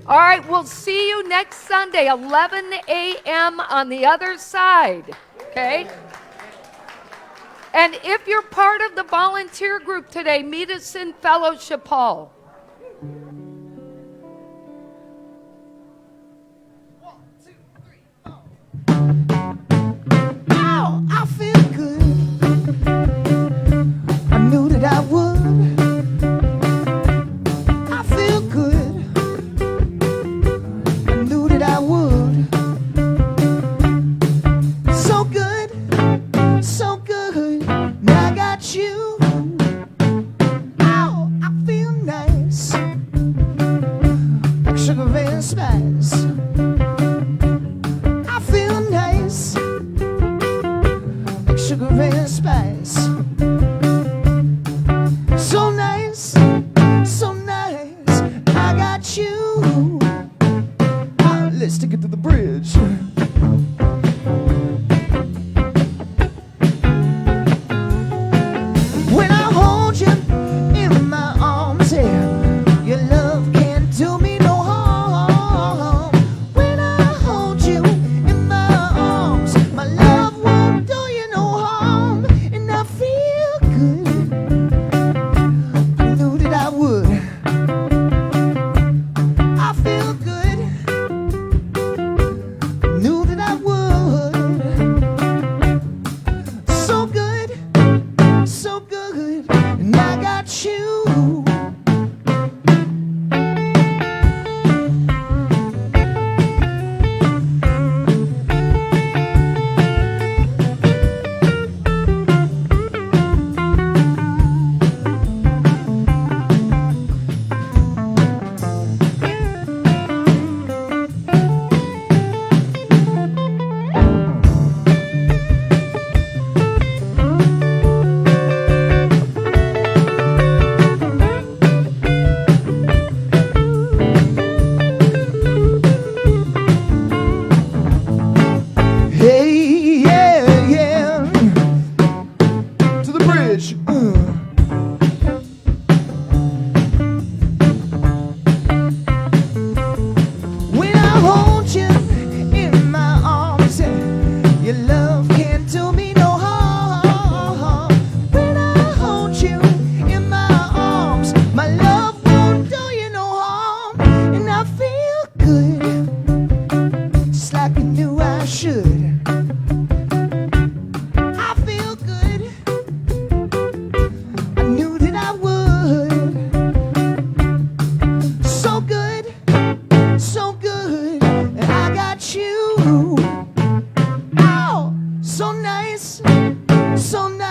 All right, we'll see you next Sunday, 11 a.m. on the other side, okay? And if you're part of the volunteer group today, meet us in Fellowship Hall. Ow, I feel good. I knew that I would. I feel good. I knew that I would. So good, so good. Now I got you. Ow, I feel nice, like sugar and spice. I feel nice, like sugar and spice. So nice, so nice. I got you. Let's take it to the bridge. When I hold you in my arms, yeah, your love can't do me no harm. When I hold you in my arms, my love won't do you no harm. And I feel good. I knew that I would. I feel good. Knew that I would. So good, so good. And I got you. Hey, yeah, yeah. To the bridge. When I hold you in my arms, your love can't do me no harm. When I hold you in my arms, my love won't do you no harm. And I feel good, just like I knew I should. I feel good. I knew that I would. So good, so good. And I got you. Ow, so nice, so nice.